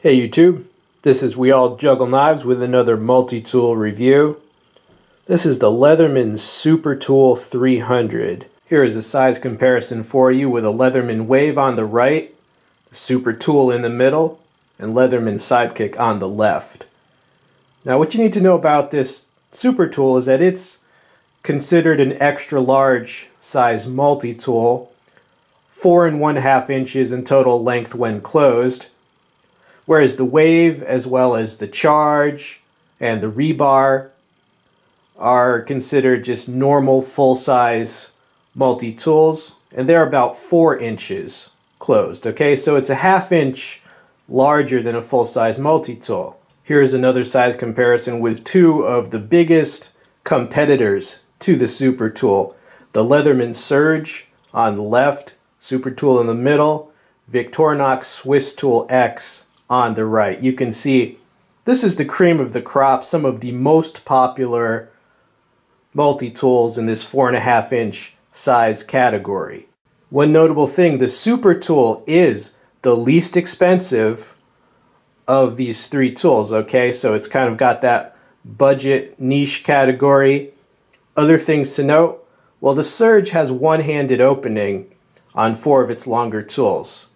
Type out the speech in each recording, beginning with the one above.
Hey YouTube, this is We All Juggle Knives with another multi-tool review. This is the Leatherman Super Tool 300. Here is a size comparison for you with a Leatherman Wave on the right, the Super Tool in the middle, and Leatherman Sidekick on the left. Now what you need to know about this Super Tool is that it's considered an extra large size multi-tool, 4 1/2 inches in total length when closed. Whereas the Wave, as well as the Charge and the Rebar, are considered just normal full-size multi-tools, and they're about 4 inches closed. Okay, so it's a 1/2 inch larger than a full-size multi-tool. Here's another size comparison with two of the biggest competitors to the Super Tool. The Leatherman Surge on the left, Super Tool in the middle, Victorinox Swiss Tool X on the right. You can see this is the cream of the crop, some of the most popular multi-tools in this 4 1/2 inch size category. One notable thing, the Super Tool is the least expensive of these three tools, okay? So it's kind of got that budget niche category. Other things to note, well, the Surge has one-handed opening on 4 of its longer tools.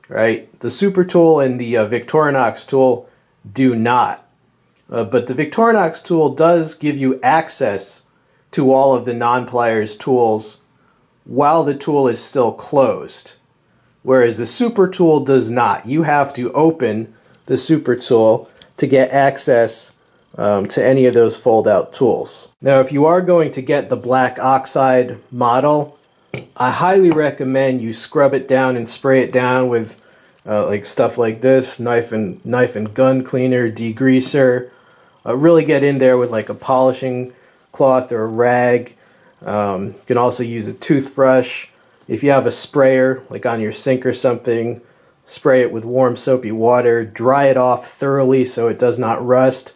Right? The Super Tool and the Victorinox tool do not. But the Victorinox tool does give you access to all of the non-pliers tools while the tool is still closed. Whereas the Super Tool does not. You have to open the Super Tool to get access to any of those fold-out tools. Now, if you are going to get the black oxide model, I highly recommend you scrub it down and spray it down with like stuff like this, knife and gun cleaner, degreaser. Really get in there with like a polishing cloth or a rag. You can also use a toothbrush. If you have a sprayer, like on your sink or something, spray it with warm soapy water. Dry it off thoroughly so it does not rust.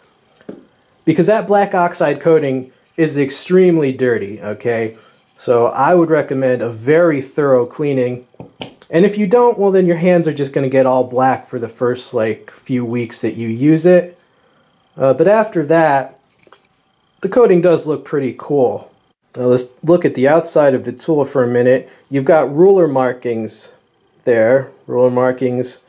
Because that black oxide coating is extremely dirty, okay? So I would recommend a very thorough cleaning. And if you don't, well then your hands are just going to get all black for the first like few weeks that you use it. But after that, the coating does look pretty cool. Now let's look at the outside of the tool for a minute. You've got ruler markings there, ruler markings.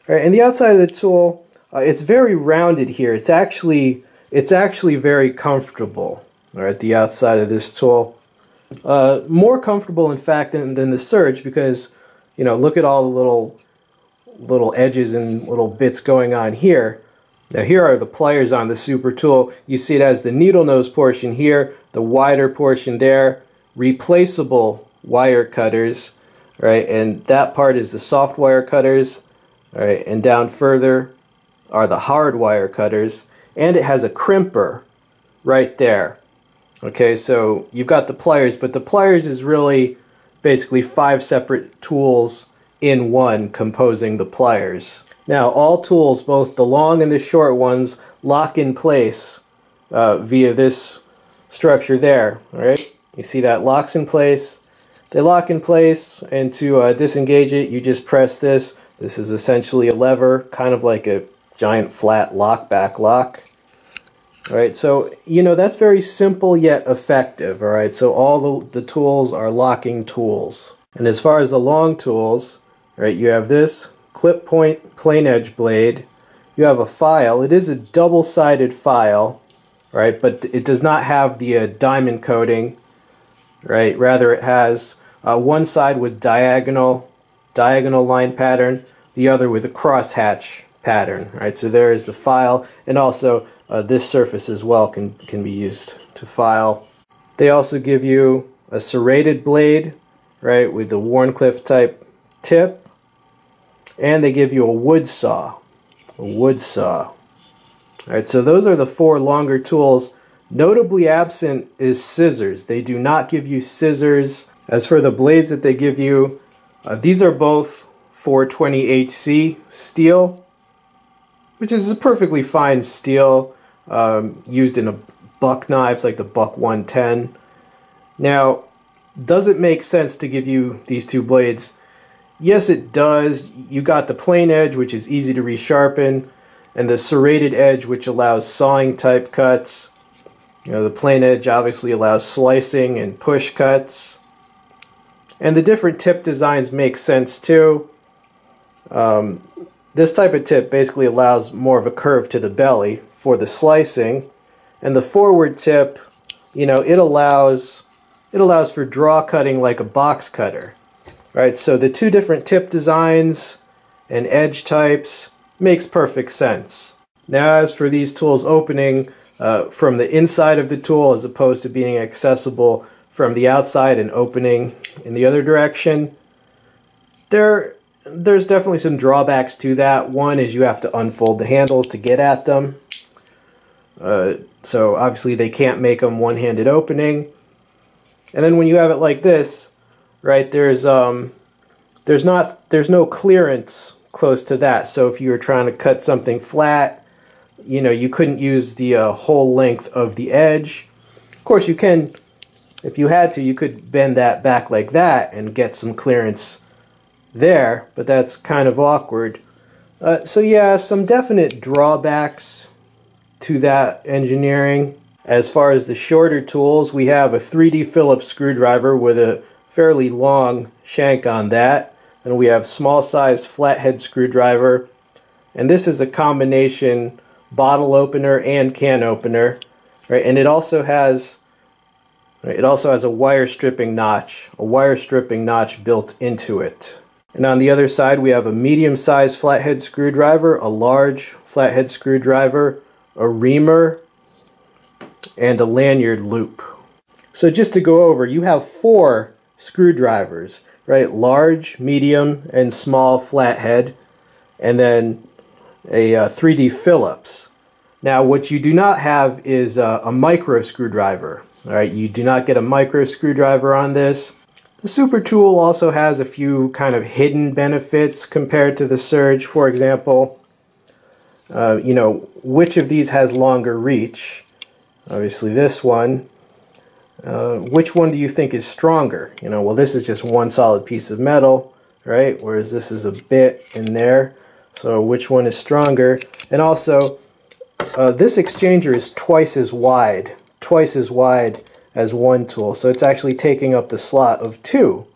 All right, and the outside of the tool, it's very rounded here. It's actually very comfortable. All right, the outside of this tool. More comfortable, in fact, than the Surge because, you know, look at all the little edges and little bits going on here. Now here are the pliers on the Super Tool. You see it has the needle nose portion here, the wider portion there, replaceable wire cutters, right? And that part is the soft wire cutters, all right? And down further are the hard wire cutters, and it has a crimper right there. Okay, so you've got the pliers, but the pliers is really basically 5 separate tools in one composing the pliers. Now all tools, both the long and the short ones, lock in place via this structure there. All right, you see that locks in place. They lock in place, and to disengage it, you just press this. This is essentially a lever, kind of like a giant flat back lock. All right, so, you know, that's very simple yet effective, all right? So all the tools are locking tools. And as far as the long tools, all right, you have this clip point plain edge blade. You have a file. It is a double-sided file, right? But it does not have the diamond coating, right? Rather, it has one side with diagonal line pattern, the other with a crosshatch pattern, right? So there is the file, and also this surface as well can be used to file. They also give you a serrated blade, right, with the Warncliffe type tip, and they give you a wood saw. All right, so those are the 4 longer tools. Notably absent is scissors. They do not give you scissors. As for the blades that they give you, these are both 420HC steel, which is a perfectly fine steel. Used in buck knives like the Buck 110. Now, does it make sense to give you these 2 blades? Yes, it does. You got the plain edge, which is easy to resharpen, and the serrated edge, which allows sawing type cuts. You know, the plain edge obviously allows slicing and push cuts. And the different tip designs make sense too. This type of tip basically allows more of a curve to the belly for the slicing. And the forward tip, you know, it allows for draw cutting like a box cutter. Right, so the two different tip designs and edge types makes perfect sense. Now as for these tools opening from the inside of the tool as opposed to being accessible from the outside and opening in the other direction, there's definitely some drawbacks to that. One is you have to unfold the handles to get at them. So obviously they can't make them one-handed opening. And then when you have it like this, right, there's no clearance close to that. So if you were trying to cut something flat, you know, you couldn't use the whole length of the edge. Of course you can, if you had to, you could bend that back like that and get some clearance there, but that's kind of awkward. So yeah, some definite drawbacks to that engineering. As far as the shorter tools, we have a 3D Phillips screwdriver with a fairly long shank on that, and we have small size flathead screwdriver, and this is a combination bottle opener and can opener, right? And it also has a wire stripping notch built into it. And on the other side we have a medium sized flathead screwdriver, a large flathead screwdriver, a reamer, and a lanyard loop. So just to go over, you have 4 screwdrivers, right? Large, medium, and small flathead, and then a 3D Phillips. Now what you do not have is a micro screwdriver. All right, you do not get a micro screwdriver on this. The Super Tool also has a few kind of hidden benefits compared to the Surge. For example, you know, which of these has longer reach? Obviously this one. Which one do you think is stronger? You know, well, this is just one solid piece of metal, right? Whereas this is a bit in there. So which one is stronger? And also, this exchanger is twice as wide as one tool. So it's actually taking up the slot of 2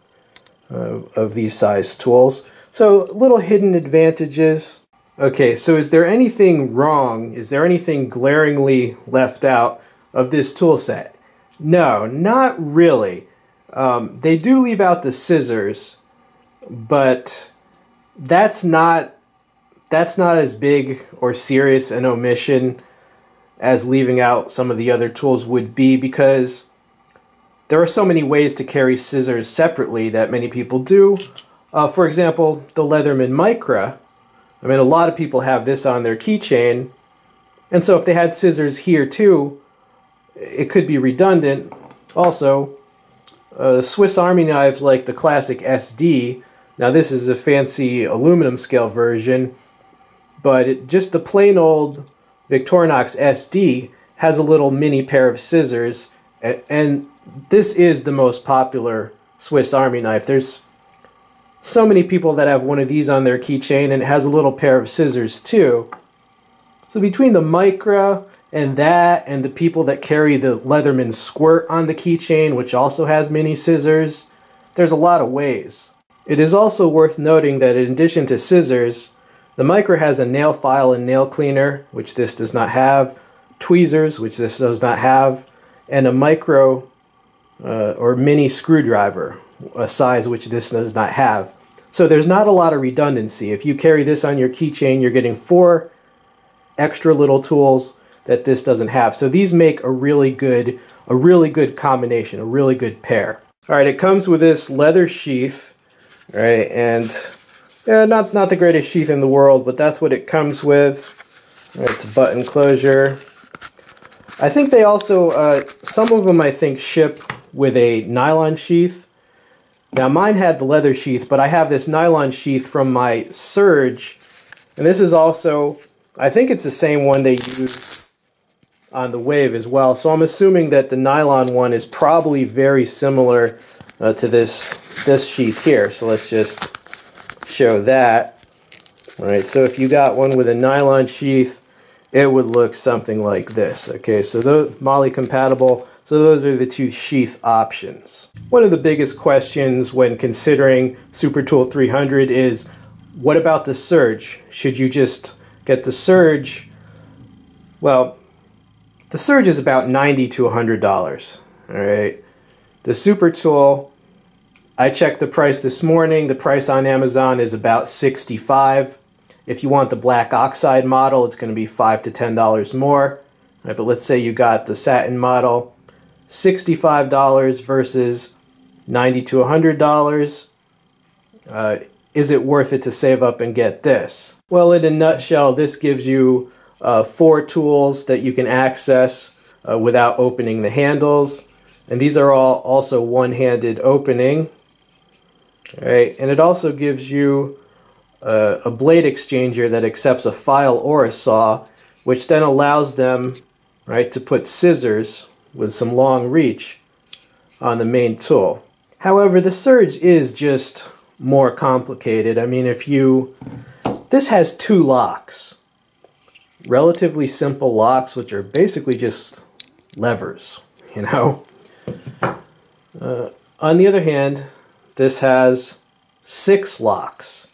of these size tools. So little hidden advantages. Okay, so is there anything wrong? Is there anything glaringly left out of this tool set? No, not really. They do leave out the scissors, but that's not as big or serious an omission as leaving out some of the other tools would be, because there are so many ways to carry scissors separately that many people do. For example, the Leatherman Micra. I mean, a lot of people have this on their keychain, and so if they had scissors here too, it could be redundant. Also, Swiss Army knives like the classic SD, now this is a fancy aluminum scale version, but just the plain old Victorinox SD has a little mini pair of scissors, and this is the most popular Swiss Army knife. There's so many people that have one of these on their keychain, and it has a little pair of scissors too. So between the Micra and that, and the people that carry the Leatherman Squirt on the keychain, which also has mini scissors, there's a lot of ways. It is also worth noting that in addition to scissors, the Micra has a nail file and nail cleaner, which this does not have, tweezers, which this does not have, and a micro or mini screwdriver, a size which this does not have. So there's not a lot of redundancy. If you carry this on your keychain, you're getting 4 extra little tools that this doesn't have. So these make a really good combination, a really good pair. All right, it comes with this leather sheath, right? And yeah, not the greatest sheath in the world, but that's what it comes with. It's a button closure. I think they also, some of them I think ship with a nylon sheath. Now mine had the leather sheath, but I have this nylon sheath from my Surge, and this is also, I think it's the same one they use on the Wave as well, so I'm assuming that the nylon one is probably very similar to this sheath here. So let's just show that. All right, so if you got one with a nylon sheath, it would look something like this. Okay, so those moly compatible. So those are the two sheath options. One of the biggest questions when considering Super Tool 300 is, what about the surge? Should you just get the surge? Well, the surge is about $90 to $100. All right, the Super Tool, I checked the price this morning. The price on Amazon is about $65. If you want the black oxide model, it's going to be $5 to $10 more. All right, but let's say you got the satin model, $65 versus $90 to $100. Is it worth it to save up and get this? Well, in a nutshell, this gives you 4 tools that you can access without opening the handles. And these are all also one-handed opening. All right, and it also gives you a blade exchanger that accepts a file or a saw, which then allows them, right, to put scissors with some long reach on the main tool. However, the surge is just more complicated. I mean, this has 2 locks, relatively simple locks, which are basically just levers, you know. On the other hand, this has 6 locks.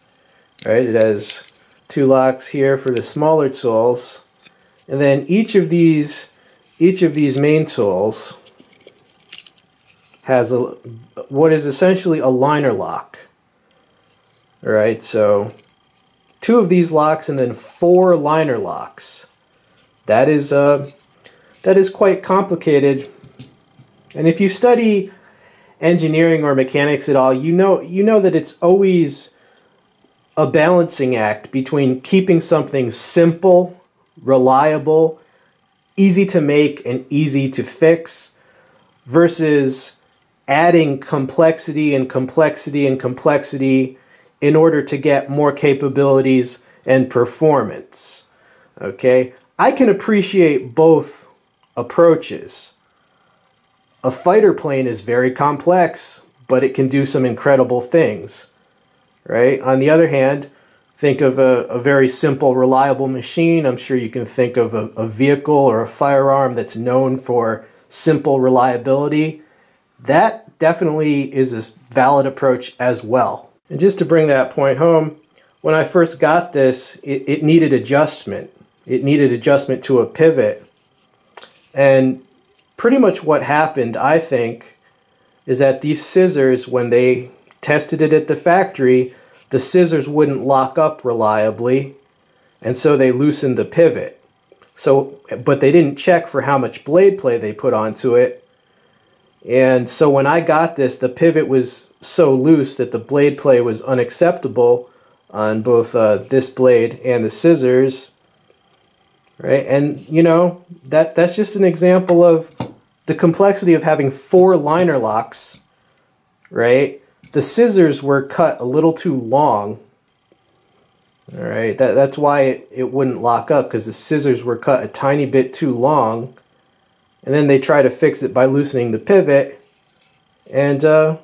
Right, it has 2 locks here for the smaller tools, and then each of these main tools has what is essentially a liner lock. All right, so 2 of these locks and then 4 liner locks. That is quite complicated. And if you study engineering or mechanics at all, you know that it's always a balancing act between keeping something simple, reliable, easy to make, and easy to fix, versus adding complexity and complexity and complexity in order to get more capabilities and performance. Okay? I can appreciate both approaches. A fighter plane is very complex, but it can do some incredible things. Right? On the other hand, think of a very simple, reliable machine. I'm sure you can think of a vehicle or a firearm that's known for simple reliability. That definitely is a valid approach as well. And just to bring that point home, when I first got this, it needed adjustment. It needed adjustment to a pivot. And pretty much what happened, I think, is that these scissors, when they tested it at the factory, the scissors wouldn't lock up reliably, and so they loosened the pivot. But they didn't check for how much blade play they put onto it. And so when I got this, the pivot was so loose that the blade play was unacceptable on both this blade and the scissors. Right? And you know, that's just an example of the complexity of having 4 liner locks, right? The scissors were cut a little too long. All right, that's why it wouldn't lock up, because the scissors were cut a tiny bit too long. And then they try to fix it by loosening the pivot. And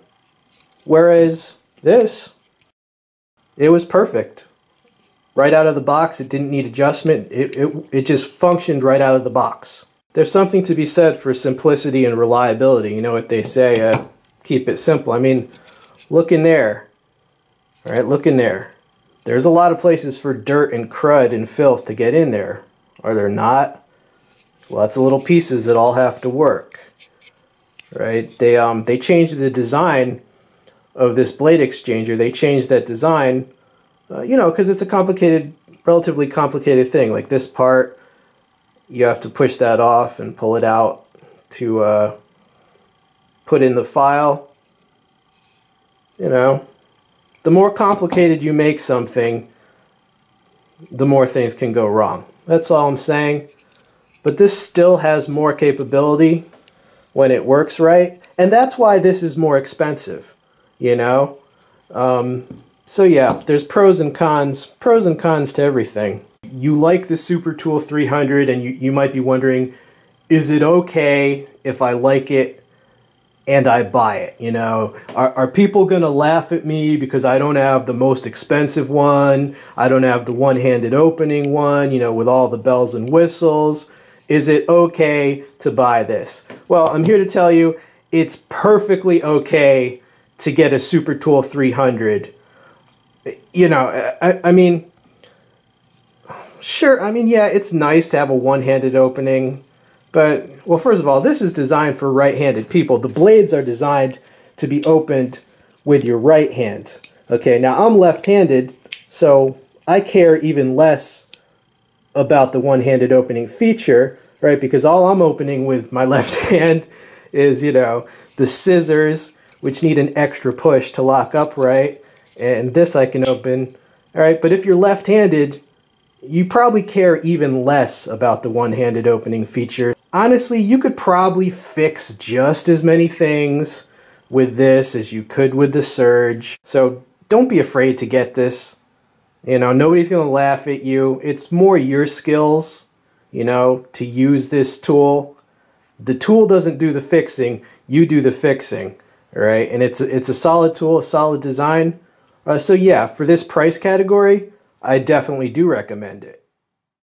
whereas this, it was perfect. Right out of the box, it didn't need adjustment. It just functioned right out of the box. There's something to be said for simplicity and reliability. You know what they say, keep it simple. I mean, look in there. All right, look in there. There's a lot of places for dirt and crud and filth to get in there. Are there not? Lots of little pieces that all have to work. Right? They changed the design of this blade exchanger. They changed that design, you know, because it's a complicated, relatively complicated thing. Like this part, you have to push that off and pull it out to put in the file. You know, the more complicated you make something, the more things can go wrong. That's all I'm saying. But this still has more capability when it works right. And that's why this is more expensive, you know. So yeah, there's pros and cons to everything. You like the Super Tool 300 and you might be wondering, is it okay if I like it and I buy it. You know, are people gonna laugh at me because I don't have the most expensive one? I don't have the one-handed opening one, you know, with all the bells and whistles. Is it okay to buy this? Well, I'm here to tell you it's perfectly okay to get a Super Tool 300. You know, I mean, sure, I mean, yeah, it's nice to have a one-handed opening. But, well, first of all, this is designed for right-handed people. The blades are designed to be opened with your right hand. Okay, now I'm left-handed, so I care even less about the one-handed opening feature, right? Because all I'm opening with my left hand is, you know, the scissors, which need an extra push to lock upright, and this I can open. All right, but if you're left-handed, you probably care even less about the one-handed opening feature. Honestly, you could probably fix just as many things with this as you could with the Surge. So don't be afraid to get this. You know, nobody's going to laugh at you. It's more your skills, you know, to use this tool. The tool doesn't do the fixing. You do the fixing, all right? And it's a solid tool, a solid design. So yeah, for this price category, I definitely do recommend it.